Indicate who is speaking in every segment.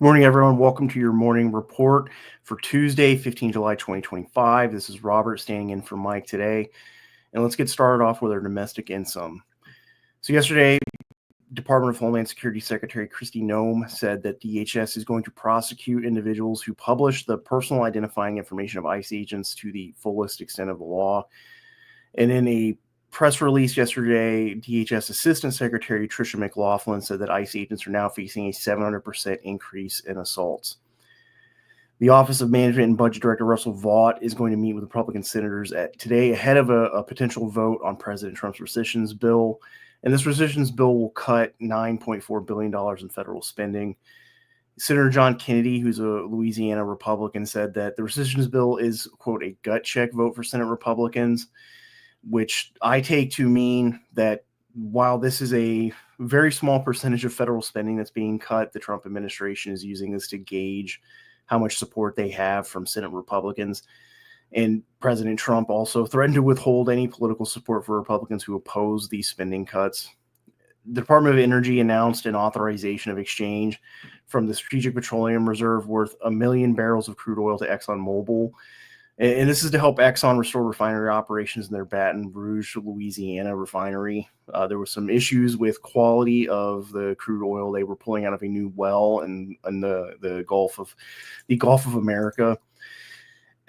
Speaker 1: Good morning, everyone. Welcome to your morning report for Tuesday, 15 July 2025. This is Robert standing in for Mike today. And let's get started off with our domestic income. So yesterday, Department of Homeland Security Secretary Kristi Noem said that DHS is going to prosecute individuals who publish the personal identifying information of ICE agents to the fullest extent of the law. And in a press release yesterday, DHS Assistant Secretary Tricia McLaughlin said that ICE agents are now facing a 700% increase in assaults. The Office of Management and Budget Director Russell Vought is going to meet with Republican senators today ahead of a potential vote on President Trump's rescissions bill. And this rescissions bill will cut $9.4 billion in federal spending. Senator John Kennedy, who's a Louisiana Republican, said that the rescissions bill is, quote, a gut check vote for Senate Republicans, which I take to mean that while this is a very small percentage of federal spending that's being cut, the Trump administration is using this to gauge how much support they have from Senate Republicans. And President Trump also threatened to withhold any political support for Republicans who oppose these spending cuts. The Department of Energy announced an authorization of exchange from the Strategic Petroleum Reserve worth 1 million barrels of crude oil to ExxonMobil. And this is to help Exxon restore refinery operations in their Baton Rouge, Louisiana refinery. There were some issues with quality of the crude oil they were pulling out of a new well in the Gulf of America.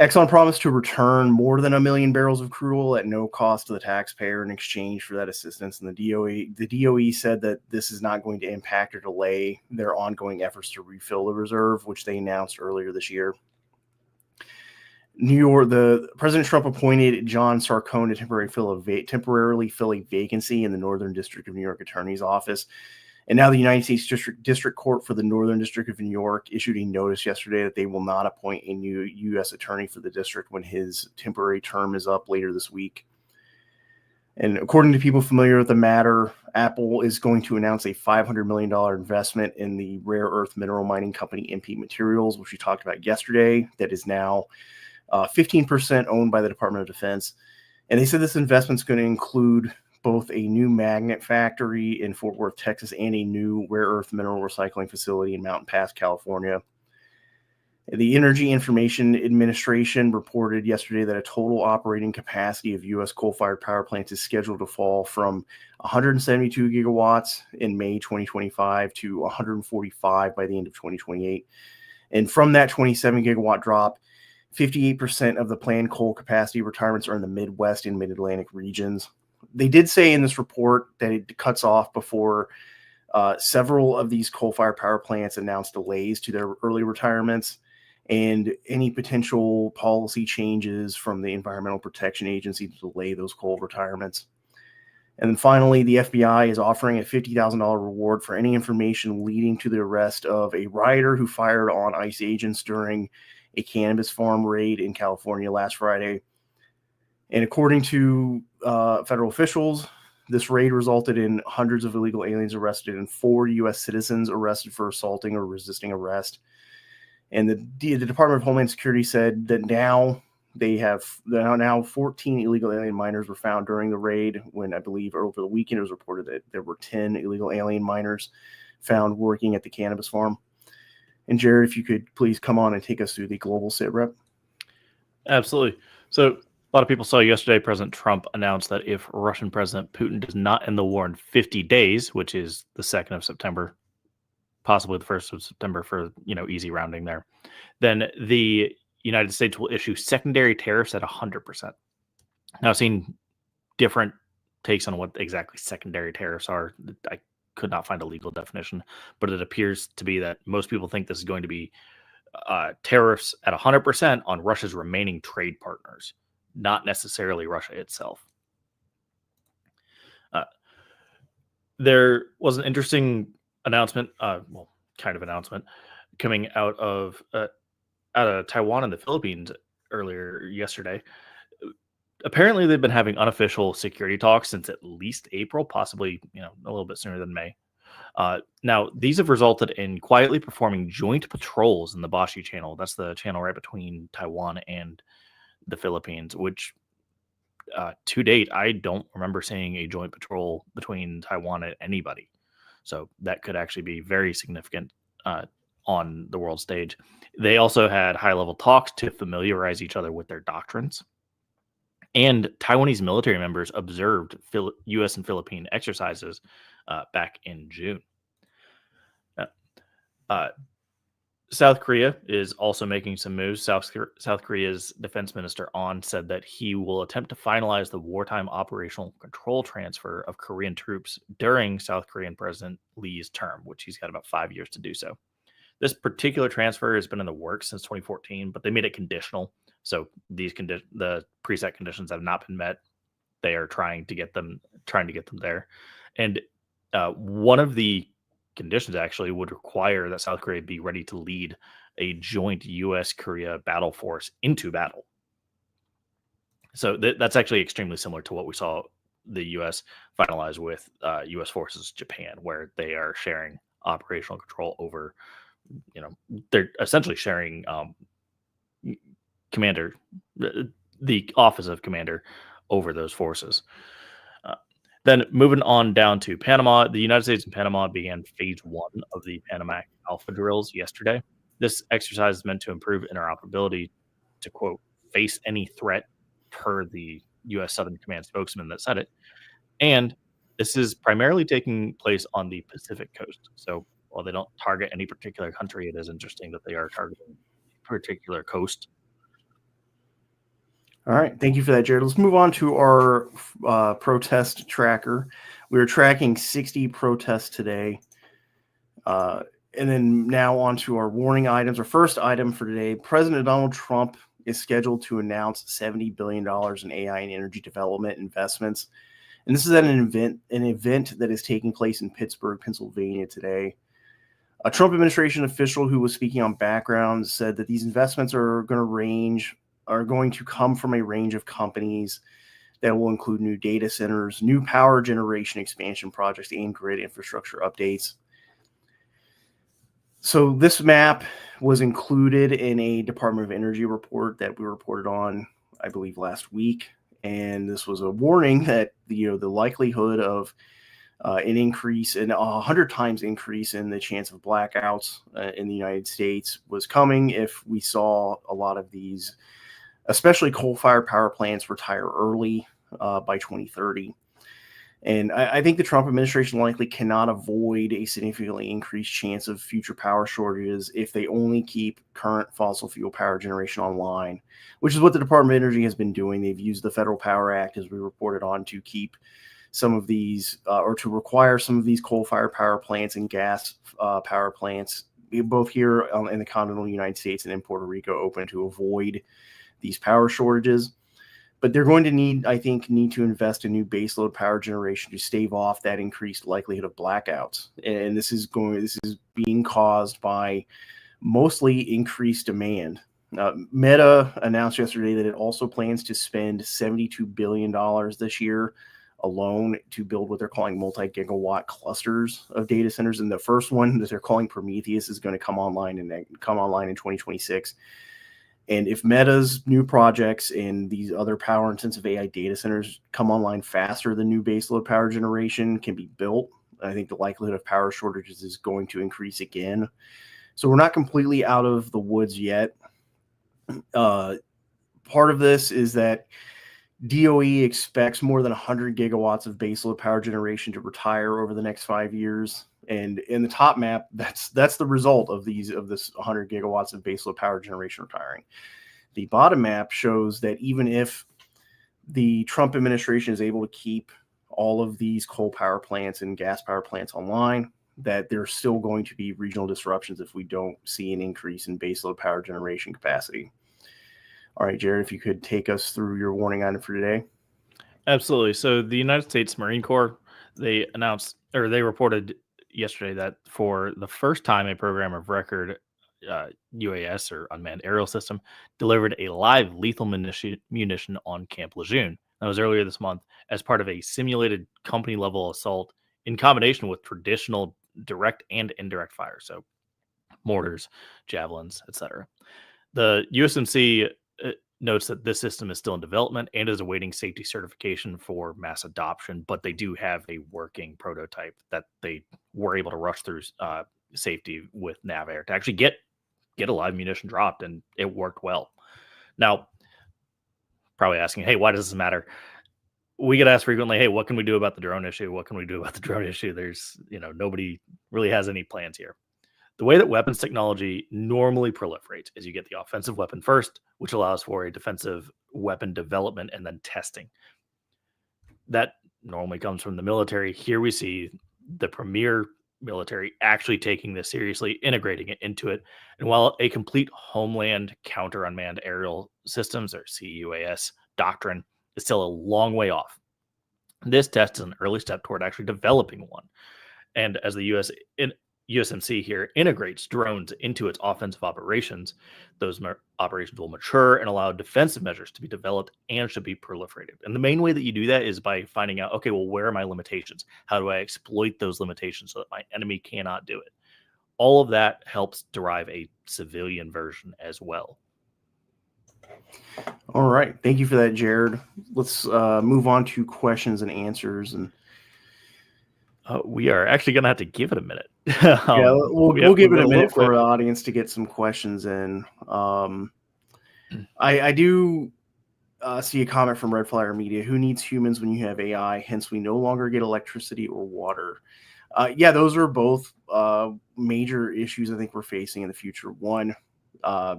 Speaker 1: Exxon promised to return more than 1 million barrels of crude oil at no cost to the taxpayer in exchange for that assistance. And the DOE said that this is not going to impact or delay their ongoing efforts to refill the reserve, which they announced earlier this year. New York, the President Trump appointed John Sarcone to temporarily fill a vacancy in the Northern District of New York Attorney's Office. And now the United States District Court for the Northern District of New York issued a notice yesterday that they will not appoint a new U.S. attorney for the district when his temporary term is up later this week. And according to people familiar with the matter, Apple is going to announce a $500 million investment in the rare earth mineral mining company MP Materials, which we talked about yesterday, that is now 15% owned by the Department of Defense. And they said this investment is going to include both a new magnet factory in Fort Worth, Texas, and a new rare earth mineral recycling facility in Mountain Pass, California. The Energy Information Administration reported yesterday that a total operating capacity of U.S. coal-fired power plants is scheduled to fall from 172 gigawatts in May 2025 to 145 by the end of 2028. And from that 27 gigawatt drop, 58% of the planned coal capacity retirements are in the Midwest and Mid-Atlantic regions. They did say in this report that it cuts off before several of these coal-fired power plants announced delays to their early retirements and any potential policy changes from the Environmental Protection Agency to delay those coal retirements. And then finally, the FBI is offering a $50,000 reward for any information leading to the arrest of a rioter who fired on ICE agents during a cannabis farm raid in California last Friday. And according to federal officials, this raid resulted in hundreds of illegal aliens arrested and 4 U.S. citizens arrested for assaulting or resisting arrest. And the Department of Homeland Security said that now 14 illegal alien miners were found during the raid, when I believe over the weekend it was reported that there were 10 illegal alien miners found working at the cannabis farm. And Jared, if you could please come on and take us through the global sit rep.
Speaker 2: Absolutely. So a lot of people saw yesterday President Trump announced that if Russian President Putin does not end the war in 50 days, which is the 2nd of September, possibly the 1st of September for, easy rounding there, then the United States will issue secondary tariffs at 100%. Now, I've seen different takes on what exactly secondary tariffs are. I could not find a legal definition, but it appears to be that most people think this is going to be tariffs at 100% on Russia's remaining trade partners, not necessarily Russia itself. There was an interesting announcement, announcement coming out of Taiwan and the Philippines earlier yesterday. Apparently, they've been having unofficial security talks since at least April, possibly a little bit sooner than May. Now, these have resulted in quietly performing joint patrols in the Bashi Channel. That's the channel right between Taiwan and the Philippines, which to date, I don't remember seeing a joint patrol between Taiwan and anybody. So that could actually be very significant on the world stage. They also had high-level talks to familiarize each other with their doctrines. And Taiwanese military members observed U.S. and Philippine exercises back in June. South Korea is also making some moves. South Korea's defense minister On said that he will attempt to finalize the wartime operational control transfer of Korean troops during South Korean President Lee's term, which he's got about 5 years to do so. This particular transfer has been in the works since 2014, but they made it conditional. So the preset conditions have not been met. They are trying to get them there. And one of the conditions actually would require that South Korea be ready to lead a joint U.S.-Korea battle force into battle. So that's actually extremely similar to what we saw the U.S. finalize with U.S. forces Japan, where they are sharing operational control over, they're essentially sharing commander, the office of commander over those forces. Then moving on down to Panama, the United States and Panama began phase 1 of the Panama Alpha drills yesterday. This exercise is meant to improve interoperability to, quote, face any threat, per the U.S. Southern Command spokesman that said it. And this is primarily taking place on the Pacific coast. So while they don't target any particular country, it is interesting that they are targeting a particular coast.
Speaker 1: All right. Thank you for that, Jared. Let's move on to our protest tracker. We are tracking 60 protests today. And then now on to our warning items. Our first item for today, President Donald Trump is scheduled to announce $70 billion in AI and energy development investments. And this is at an event that is taking place in Pittsburgh, Pennsylvania today. A Trump administration official who was speaking on background said that these investments are going to come from a range of companies that will include new data centers, new power generation expansion projects, and grid infrastructure updates. So this map was included in a Department of Energy report that we reported on, I believe, last week. And this was a warning that the likelihood of an increase in 100 times increase in the chance of blackouts in the United States was coming if we saw a lot of these, especially coal-fired power plants, retire early by 2030. And I think the Trump administration likely cannot avoid a significantly increased chance of future power shortages if they only keep current fossil fuel power generation online, which is what the Department of Energy has been doing. They've used the Federal Power Act, as we reported on, to keep some of these or to require some of these coal-fired power plants and gas power plants, both here in the continental United States and in Puerto Rico, open to avoid these power shortages. But they're going to need to invest in new baseload power generation to stave off that increased likelihood of blackouts. And this is being caused by mostly increased demand. Meta announced yesterday that it also plans to spend $72 billion this year alone to build what they're calling multi-gigawatt clusters of data centers. And the first one that they're calling Prometheus is going to come online in 2026. And if Meta's new projects and these other power-intensive AI data centers come online faster than new baseload power generation can be built, I think the likelihood of power shortages is going to increase again. So we're not completely out of the woods yet. Part of this is that DOE expects more than 100 gigawatts of baseload power generation to retire over the next 5 years. And in the top map, that's the result of this 100 gigawatts of baseload power generation retiring. The bottom map shows that even if the Trump administration is able to keep all of these coal power plants and gas power plants online, that there's still going to be regional disruptions if we don't see an increase in baseload power generation capacity. All right, Jared, if you could take us through your warning item for today.
Speaker 2: Absolutely. So the United States Marine Corps, they reported yesterday that for the first time a program of record, UAS or unmanned aerial system, delivered a live lethal munition on Camp Lejeune. That was earlier this month as part of a simulated company level assault in combination with traditional direct and indirect fire. So mortars, javelins, etc. The USMC notes that this system is still in development and is awaiting safety certification for mass adoption, but they do have a working prototype that they were able to rush through safety with NavAir to actually get a live munition dropped, and it worked well. Now, probably asking, hey, why does this matter? We get asked frequently, hey, what can we do about the drone issue? What can we do about the drone issue? There's, nobody really has any plans here. The way that weapons technology normally proliferates is you get the offensive weapon first, which allows for a defensive weapon development and then testing. That normally comes from the military. Here we see the premier military actually taking this seriously, integrating it into it. And while a complete homeland counter unmanned aerial systems, or CUAS doctrine, is still a long way off, this test is an early step toward actually developing one. And as the USMC here integrates drones into its offensive operations, those operations will mature and allow defensive measures to be developed and should be proliferated. And the main way that you do that is by finding out, okay, well, where are my limitations? How do I exploit those limitations so that my enemy cannot do it? All of that helps derive a civilian version as well.
Speaker 1: All right. Thank you for that, Jared. Let's move on to questions and answers. And
Speaker 2: we are actually going to have to give it a minute.
Speaker 1: We'll give it a minute for the audience to get some questions in. I do see a comment from Red Flyer Media. Who needs humans when you have AI? Hence, we no longer get electricity or water. Those are both major issues I think we're facing in the future. One,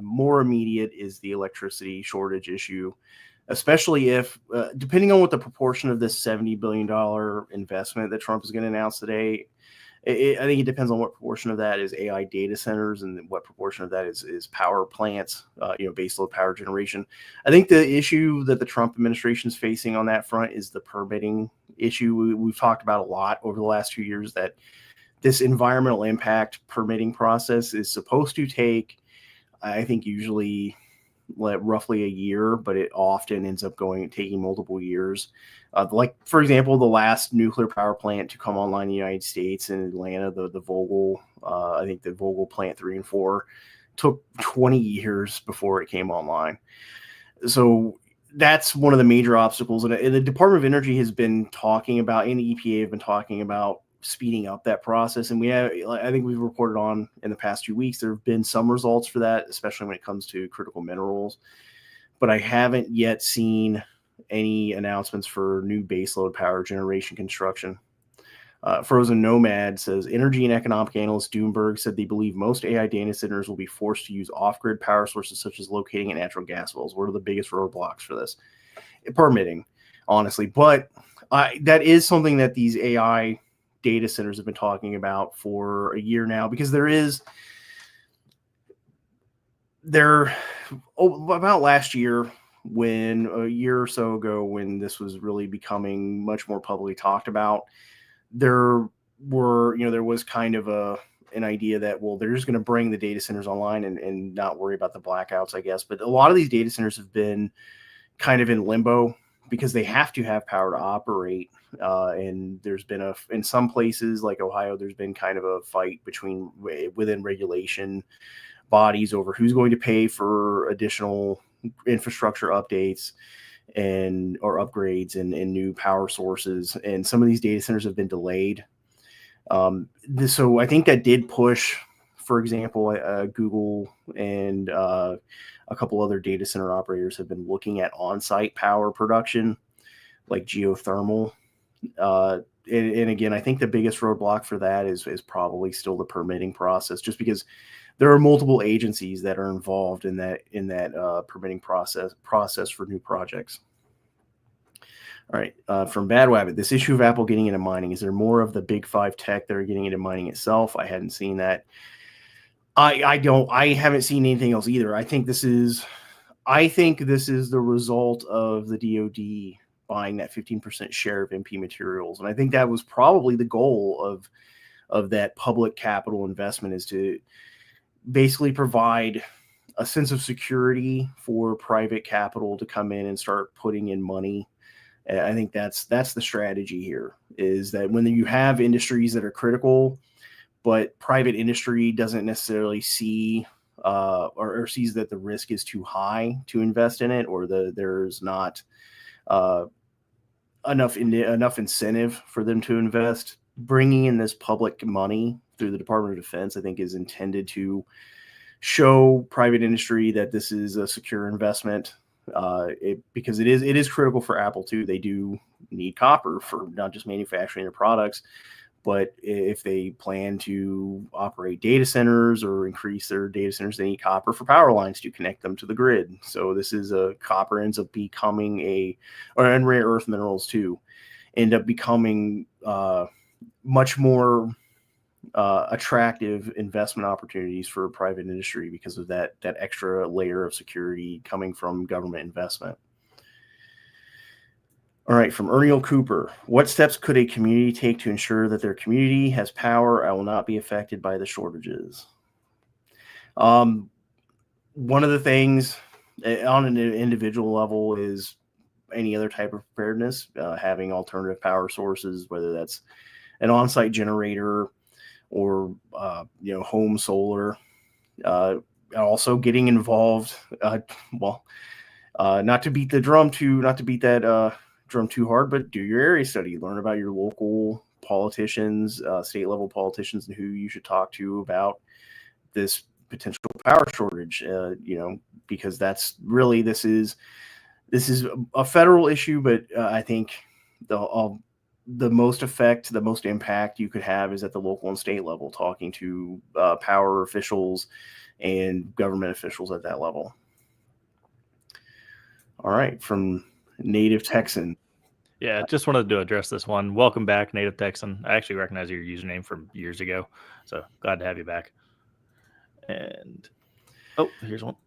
Speaker 1: more immediate is the electricity shortage issue, especially if, depending on what the proportion of this $70 billion investment that Trump is going to announce today, I think it depends on what proportion of that is AI data centers and what proportion of that is power plants, baseload power generation. I think the issue that the Trump administration is facing on that front is the permitting issue. We've talked about a lot over the last 2 years that this environmental impact permitting process is supposed to take, I think, usually roughly a year, but it often ends up taking multiple years. Like, for example, the last nuclear power plant to come online in the United States in Atlanta, the Vogtle, I think the Vogtle plant 3 and 4, took 20 years before it came online. So that's one of the major obstacles. And the Department of Energy has been talking about, and the EPA have been talking about, speeding up that process. And I think we've reported on in the past 2 weeks, there have been some results for that, especially when it comes to critical minerals. But I haven't yet seen any announcements for new baseload power generation construction. Frozen Nomad says, energy and economic analyst Doomberg said they believe most AI data centers will be forced to use off-grid power sources such as locating at natural gas wells. What are the biggest roadblocks for this? Permitting, honestly. But that is something that these AI data centers have been talking about for a year now, because about last year, when a year or so ago, when this was really becoming much more publicly talked about, there was kind of an idea that, well, they're just going to bring the data centers online and not worry about the blackouts, I guess. But a lot of these data centers have been kind of in limbo because they have to have power to operate. And there's been in some places like Ohio, there's been kind of a fight within regulation bodies over who's going to pay for additional infrastructure updates or upgrades and new power sources. And some of these data centers have been delayed. So I think that did push, for example, Google and a couple other data center operators have been looking at on-site power production, like geothermal. And again, I think the biggest roadblock for that is probably still the permitting process, just because there are multiple agencies that are involved in that permitting process for new projects. All right, from Bad Wabbit, this issue of Apple getting into mining, is there more of the big five tech that are getting into mining itself? I hadn't seen that. I haven't seen anything else either. I think this is the result of the DoD buying that 15% share of MP Materials. And I think that was probably the goal of that public capital investment, is to basically provide a sense of security for private capital to come in and start putting in money. And I think that's the strategy here, is that when you have industries that are critical, but private industry doesn't necessarily see or sees that the risk is too high to invest in it, or there's not enough incentive for them to invest, bringing in this public money through the Department of Defense, I think, is intended to show private industry that this is a secure investment, because it is critical for Apple too. They do need copper for not just manufacturing their products, but if they plan to operate data centers or increase their data centers, they need copper for power lines to connect them to the grid. So this is copper ends up becoming and rare earth minerals too, end up becoming much more attractive investment opportunities for private industry because of that extra layer of security coming from government investment. All right, from Erniel Cooper. What steps could a community take to ensure that their community has power and will not be affected by the shortages? One of the things on an individual level is any other type of preparedness, having alternative power sources, whether that's an on-site generator or home solar. Also getting involved. Not to beat that drum too hard, but do your area study. Learn about your local politicians, state level politicians, and who you should talk to about this potential power shortage. Because that's really this is a federal issue, but I think the most impact you could have is at the local and state level, talking to power officials and government officials at that level. All right, from Native Texan.
Speaker 2: Yeah, just wanted to address this one. Welcome back, Native Texan. I actually recognize your username from years ago, so glad to have you back. And here's one.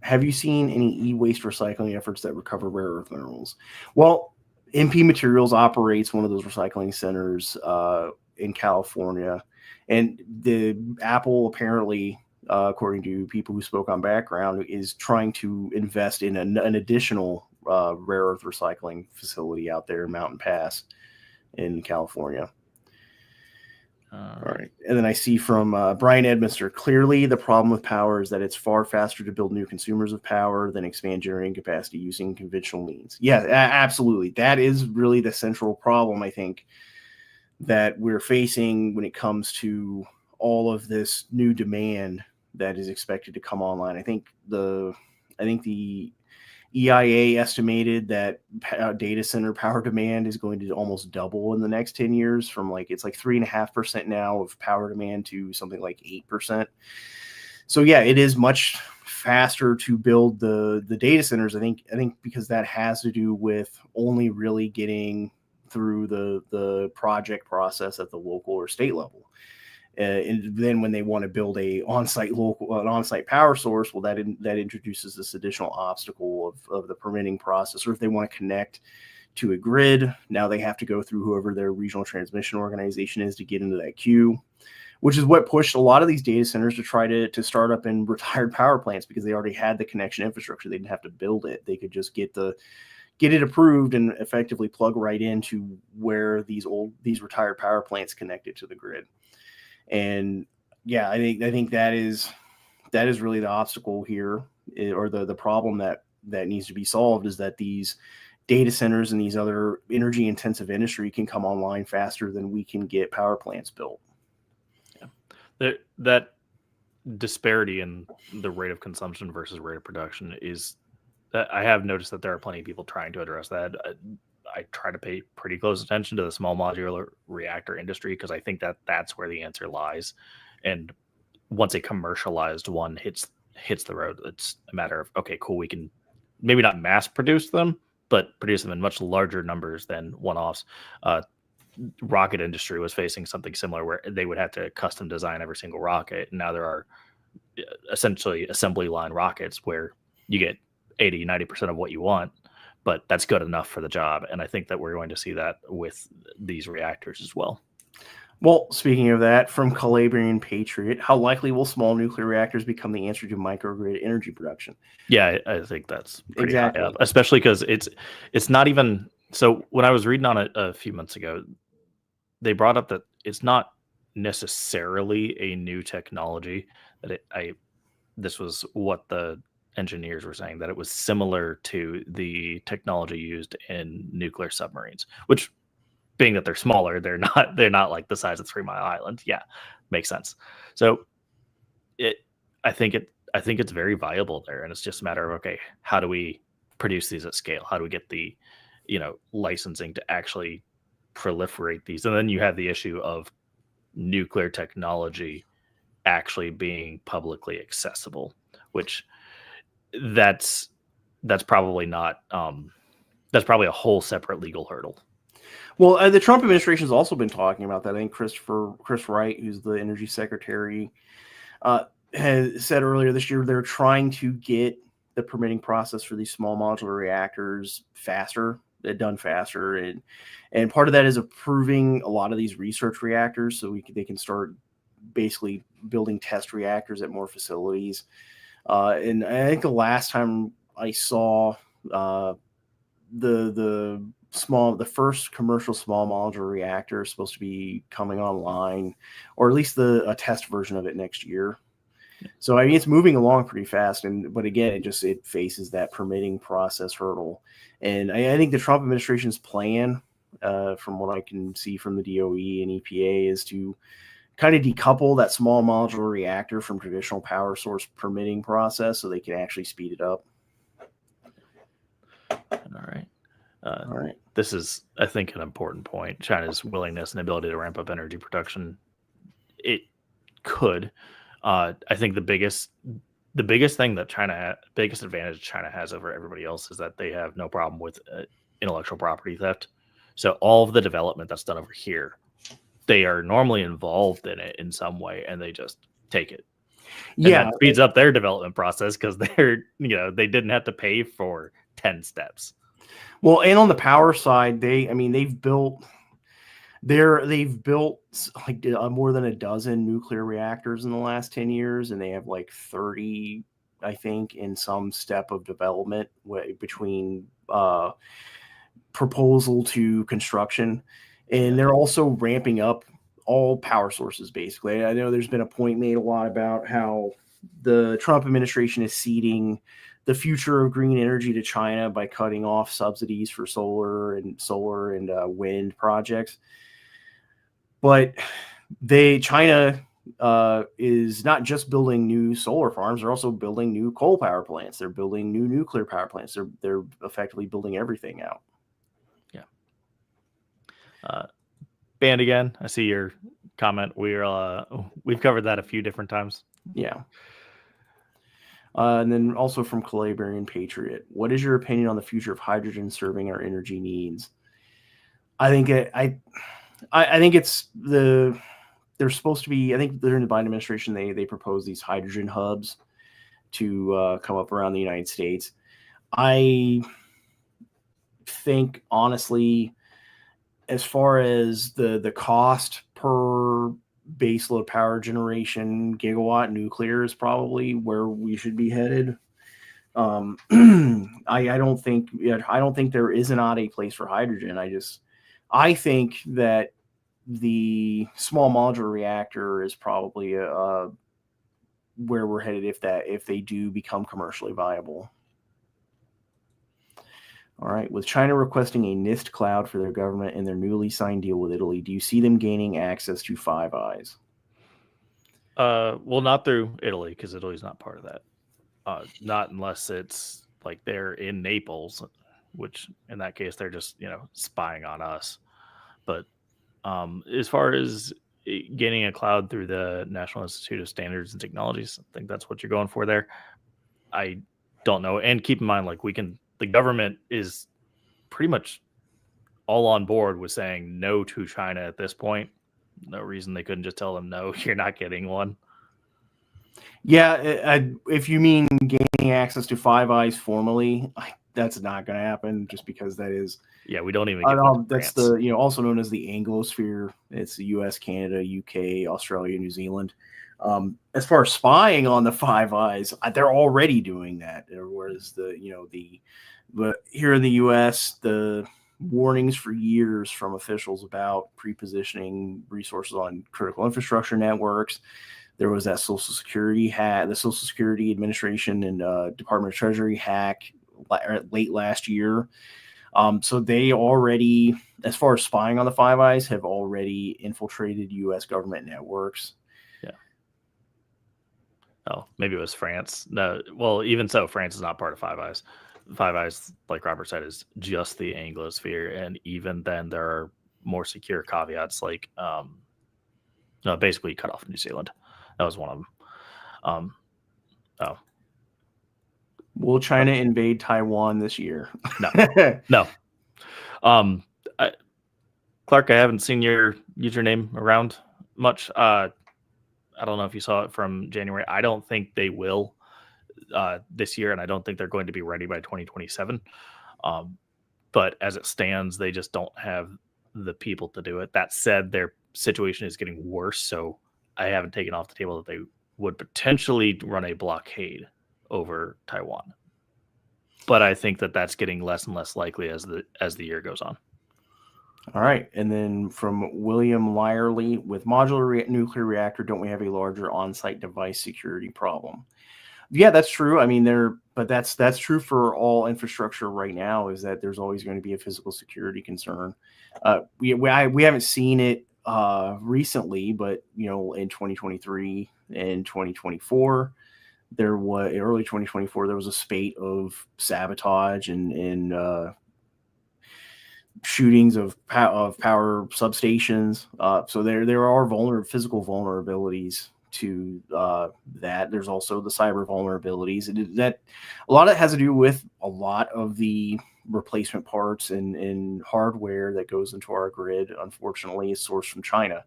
Speaker 1: Have you seen any e-waste recycling efforts that recover rare earth minerals? Well, MP Materials operates one of those recycling centers in California, and the Apple apparently, according to people who spoke on background, is trying to invest in an additional rare earth recycling facility out there in Mountain Pass in California. All right. And then I see from Brian Edminster, clearly the problem with power is that it's far faster to build new consumers of power than expand generating capacity using conventional means. Yeah, absolutely. That is really the central problem, I think, that we're facing when it comes to all of this new demand that is expected to come online. I think the EIA estimated that data center power demand is going to almost double in the next 10 years, from it's 3.5% now of power demand to something like 8%. So yeah, it is much faster to build the data centers. I think because that has to do with only really getting through the project process at the local or state level. And then when they want to build an on-site power source, well, that introduces this additional obstacle of the permitting process. Or if they want to connect to a grid, now they have to go through whoever their regional transmission organization is to get into that queue, which is what pushed a lot of these data centers to try to start up in retired power plants, because they already had the connection infrastructure. They didn't have to build it. They could just get it approved and effectively plug right into where these retired power plants connected to the grid. And yeah, I think that is really the obstacle here, or the problem that needs to be solved, is that these data centers and these other energy intensive industry can come online faster than we can get power plants built.
Speaker 2: Yeah. That disparity in the rate of consumption versus rate of production is that I have noticed that there are plenty of people trying to address that. I try to pay pretty close attention to the small modular reactor industry, because I think that that's where the answer lies. And once a commercialized one hits the road, it's a matter of, okay, cool, we can maybe not mass produce them, but produce them in much larger numbers than one-offs. Rocket industry was facing something similar, where they would have to custom design every single rocket. And now there are essentially assembly line rockets where you get 80-90% of what you want, but that's good enough for the job. And I think that we're going to see that with these reactors as well.
Speaker 1: Well, speaking of that, from Calabrian Patriot, how likely will small nuclear reactors become the answer to microgrid energy production?
Speaker 2: Yeah, I think that's pretty high up, especially because it's not even. So when I was reading on it a few months ago, they brought up that it's not necessarily a new technology. That this was what the engineers were saying, that it was similar to the technology used in nuclear submarines, which being that they're smaller, they're not like the size of 3 Mile Island. Yeah, makes sense. So I think it's very viable there, and it's just a matter of, okay, how do we produce these at scale? How do we get the licensing to actually proliferate these? And then you have the issue of nuclear technology actually being publicly accessible, which that's probably not that's probably a whole separate legal hurdle.
Speaker 1: Well, the Trump administration has also been talking about that. I think Chris Wright, who's the energy secretary, has said earlier this year they're trying to get the permitting process for these small modular reactors done faster, and part of that is approving a lot of these research reactors so they can start basically building test reactors at more facilities. And I think the last time I saw the first commercial small modular reactor is supposed to be coming online, or at least a test version of it next year. So I mean, it's moving along pretty fast, but again, it faces that permitting process hurdle. And I think the Trump administration's plan, from what I can see from the DOE and EPA, is to kind of decouple that small modular reactor from traditional power source permitting process so they can actually speed it up.
Speaker 2: All right. This is, I think, an important point. China's willingness and ability to ramp up energy production. It could. I think the biggest thing that biggest advantage China has over everybody else is that they have no problem with intellectual property theft. So all of the development that's done over here, they are normally involved in it in some way, and they just take it. And that speeds up their development process because they didn't have to pay for 10 steps.
Speaker 1: Well, and on the power side, they've built like more than a dozen nuclear reactors in the last 10 years, and they have like 30, I think, in some step of development between proposal to construction. And they're also ramping up all power sources, basically. I know there's been a point made a lot about how the Trump administration is ceding the future of green energy to China by cutting off subsidies for solar and wind projects. But China is not just building new solar farms; they're also building new coal power plants. They're building new nuclear power plants. They're effectively building everything out.
Speaker 2: Yeah. Banned again. I see your comment. We've covered that a few different times.
Speaker 1: Yeah. And then also from Calabarian Patriot, what is your opinion on the future of hydrogen serving our energy needs? I think they're supposed to be. I think during the Biden administration, they proposed these hydrogen hubs to come up around the United States. I think honestly, as far as the cost per baseload power generation gigawatt, nuclear is probably where we should be headed. I don't think there is not a place for hydrogen. I think that the small modular reactor is probably where we're headed if they do become commercially viable. All right. With China requesting a NIST cloud for their government and their newly signed deal with Italy, do you see them gaining access to Five Eyes?
Speaker 2: Well, not through Italy, because Italy's not part of that. Not unless it's like they're in Naples, which in that case they're just spying on us. But as far as gaining a cloud through the National Institute of Standards and Technologies, I think that's what you're going for there. I don't know. And keep in mind, the government is pretty much all on board with saying no to China at this point. No reason they couldn't just tell them, no, you're not getting one.
Speaker 1: Yeah, if you mean gaining access to Five Eyes formally, that's not going to happen just because that is...
Speaker 2: Yeah, we don't even
Speaker 1: get that's the, also known as the Anglosphere. It's the US, Canada, UK, Australia, New Zealand. As far as spying on the Five Eyes, they're already doing that. Whereas but here in the US, the warnings for years from officials about pre-positioning resources on critical infrastructure networks. There was that Social Security hack, the Social Security Administration and Department of Treasury hack late last year. So they already, as far as spying on the Five Eyes, have already infiltrated U.S. government networks.
Speaker 2: Yeah. Oh, maybe it was France. No, well, even so, France is not part of Five Eyes. Five Eyes, like Robert said, is just the Anglosphere, and even then, there are more secure caveats, like no, basically cut off New Zealand. That was one of them. Oh,
Speaker 1: Will China invade Taiwan this year?
Speaker 2: no, no. Clark, I haven't seen your username around much. I don't know if you saw it from January. I don't think they will this year, and I don't think they're going to be ready by 2027. But as it stands, they just don't have the people to do it. That said, their situation is getting worse, so I haven't taken off the table that they would potentially run a blockade over Taiwan. But I think that that's getting less and less likely as the year goes on.
Speaker 1: All right. And then from William Lyerly, with modular nuclear reactor, don't we have a larger on-site device security problem? Yeah, that's true. I mean, but that's true for all infrastructure right now, is that there's always going to be a physical security concern. We haven't seen it recently, but in 2023 and 2024, early 2024, there was a spate of sabotage and shootings of power substations. So there are physical vulnerabilities to that. There's also the cyber vulnerabilities. That a lot of it has to do with a lot of the replacement parts and hardware that goes into our grid. Unfortunately, is sourced from China,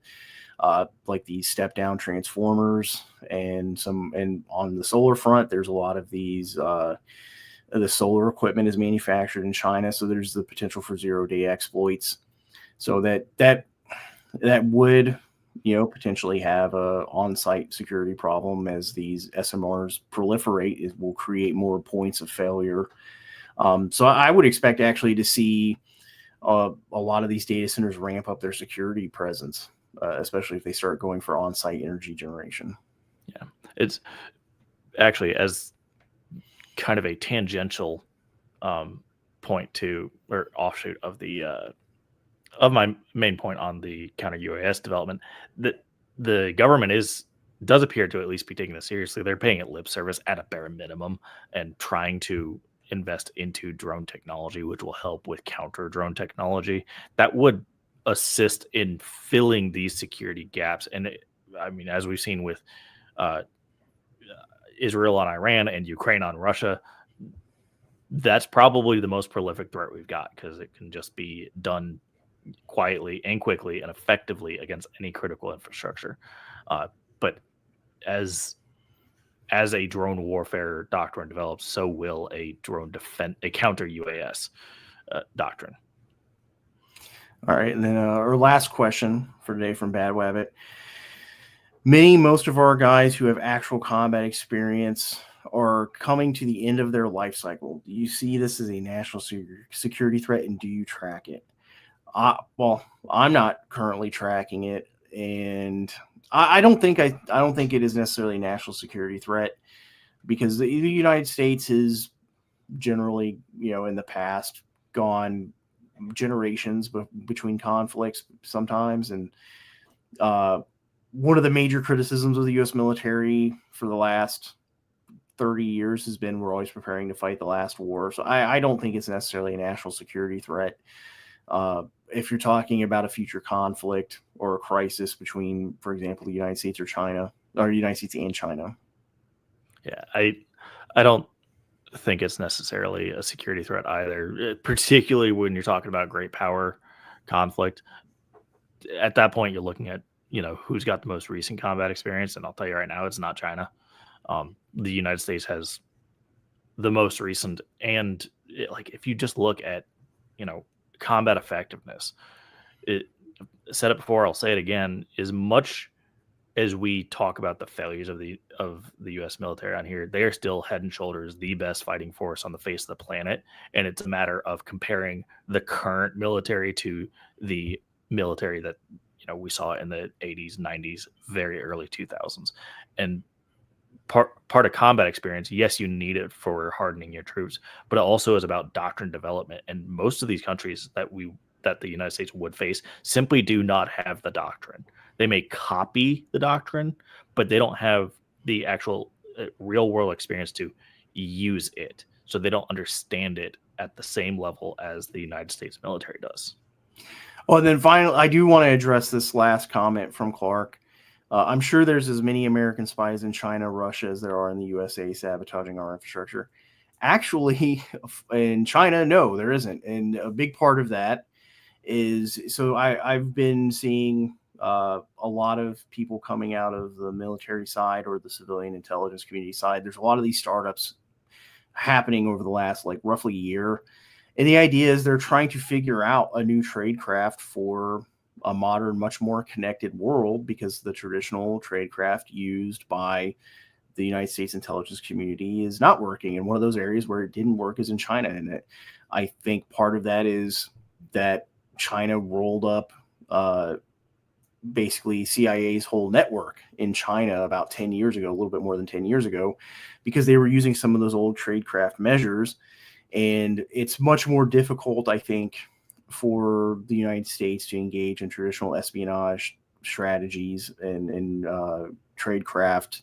Speaker 1: like these step down transformers and on the solar front, there's a lot of these. The solar equipment is manufactured in China, so there's the potential for zero-day exploits. So that would potentially have a on-site security problem as these SMRs proliferate. It will create more points of failure. So I would expect actually to see a lot of these data centers ramp up their security presence, especially if they start going for on-site energy generation.
Speaker 2: Yeah, it's actually as kind of a tangential point to or offshoot of the of my main point on the counter UAS development. That the government does appear to at least be taking this seriously. They're paying it lip service at a bare minimum and trying to invest into drone technology, which will help with counter drone technology that would assist in filling these security gaps. And I mean, as we've seen with Israel on Iran and Ukraine on Russia, that's probably the most prolific threat we've got, because it can just be done quietly and quickly and effectively against any critical infrastructure. But as a drone warfare doctrine develops, so will a counter UAS doctrine.
Speaker 1: All right, and then our last question for today from Bad Wabbit. Most of our guys who have actual combat experience are coming to the end of their life cycle. Do you see this as a national security threat, and do you track it? Well, I'm not currently tracking it, and I don't think it is necessarily a national security threat, because the United States has generally, in the past, gone generations between conflicts sometimes, and one of the major criticisms of the U.S. military for the last 30 years has been we're always preparing to fight the last war. So I don't think it's necessarily a national security threat. If you're talking about a future conflict or a crisis between, for example, the United States or China, or the United States and China.
Speaker 2: Yeah, I don't think it's necessarily a security threat either, particularly when you're talking about great power conflict. At that point, you're looking at, who's got the most recent combat experience, and I'll tell you right now, it's not China. The United States has the most recent, and if you just look at, combat effectiveness, said it before, I'll say it again, as much as we talk about the failures of the U.S. military on here, they are still head and shoulders the best fighting force on the face of the planet, and it's a matter of comparing the current military to the military that we saw in the 80s, 90s, very early 2000s, and part of combat experience. Yes, you need it for hardening your troops, but it also is about doctrine development. And most of these countries that the United States would face simply do not have the doctrine. They may copy the doctrine, but they don't have the actual real world experience to use it. So they don't understand it at the same level as the United States military does.
Speaker 1: Well, and then finally, I do want to address this last comment from Clark. I'm sure there's as many American spies in China, Russia as there are in the USA sabotaging our infrastructure. Actually, in China, no, there isn't. And a big part of that is, so I've been seeing a lot of people coming out of the military side or the civilian intelligence community side. There's a lot of these startups happening over the last roughly year. And the idea is they're trying to figure out a new tradecraft for a modern, much more connected world, because the traditional tradecraft used by the United States intelligence community is not working. And one of those areas where it didn't work is in China. And I think part of that is that China rolled up basically CIA's whole network in China about 10 years ago, a little bit more than 10 years ago, because they were using some of those old tradecraft measures. And it's much more difficult, I think, for the United States to engage in traditional espionage strategies and tradecraft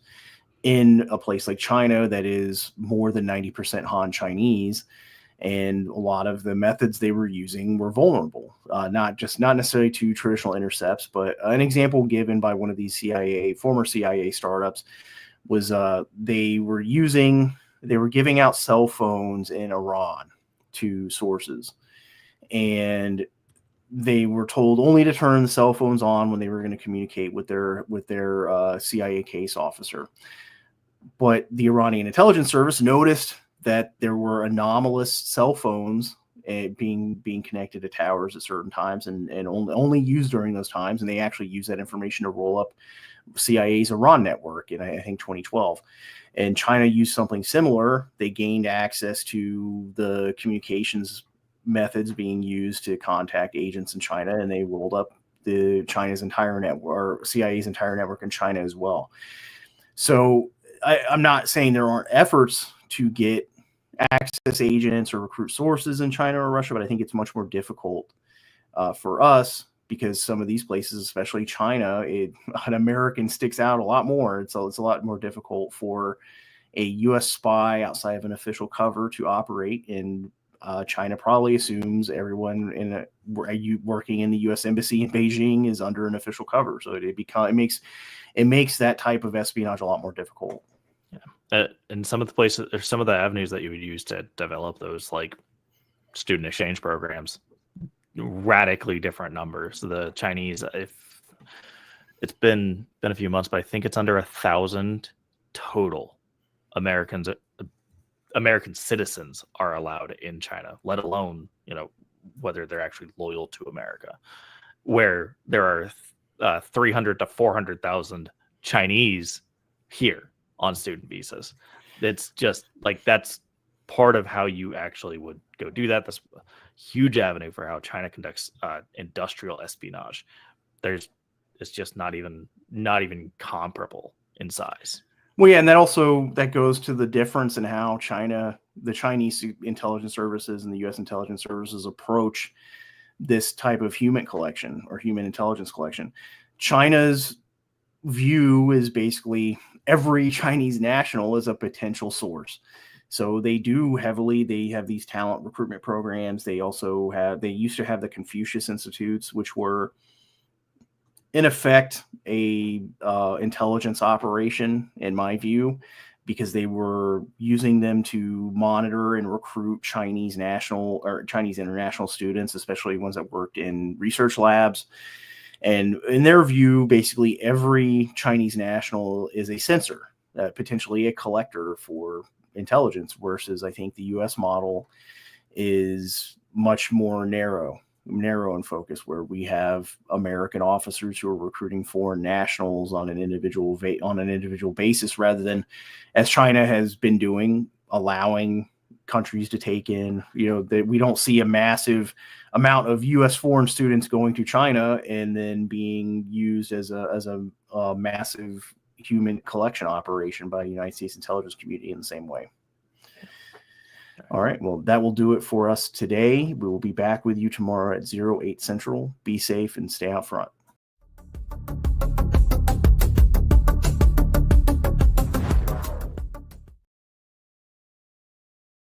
Speaker 1: in a place like China that is more than 90% Han Chinese. And a lot of the methods they were using were vulnerable, not necessarily to traditional intercepts, but an example given by one of these former CIA startups was they were giving out cell phones in Iran to sources. And they were told only to turn the cell phones on when they were going to communicate with their CIA case officer. But the Iranian intelligence service noticed that there were anomalous cell phones being connected to towers at certain times and only used during those times. And they actually used that information to roll up CIA's Iran network in, I think, 2012. And China used something similar. They gained access to the communications methods being used to contact agents in China, and they rolled up China's entire network, or CIA's entire network in China as well. So I'm not saying there aren't efforts to get access agents or recruit sources in China or Russia, but I think it's much more difficult for us, because some of these places, especially China, an American sticks out a lot more. It's a lot more difficult for a U.S. spy outside of an official cover to operate in. China probably assumes everyone working in the U.S. embassy in Beijing is under an official cover, so it makes that type of espionage a lot more difficult.
Speaker 2: Yeah, and some of the places, or some of the avenues that you would use to develop those, like student exchange programs, radically different numbers. The Chinese, if it's been a few months, but I think it's under 1,000 total American citizens are allowed in China, let alone, whether they're actually loyal to America, where there are 300 to 400,000 Chinese here on student visas. It's just that's part of how you actually would go do that. That's a huge avenue for how China conducts industrial espionage. It's just not even comparable in size.
Speaker 1: Well, yeah, and that goes to the difference in how the Chinese intelligence services and the U.S. intelligence services approach this type of human collection or human intelligence collection. China's view is basically every Chinese national is a potential source. So they have these talent recruitment programs. They used to have the Confucius Institutes, which were in effect a intelligence operation, in my view, because they were using them to monitor and recruit Chinese national or Chinese international students, especially ones that worked in research labs. And in their view, basically every Chinese national is a censor, potentially a collector for intelligence, versus I think the U.S. model is much more narrow in focus, where we have American officers who are recruiting foreign nationals on an individual basis, rather than, as China has been doing, allowing countries to take in, that we don't see a massive amount of U.S. foreign students going to China and then being used as a massive human collection operation by the United States intelligence community in the same way. All right. Well, that will do it for us today. We will be back with you tomorrow at 08 Central. Be safe and stay out front.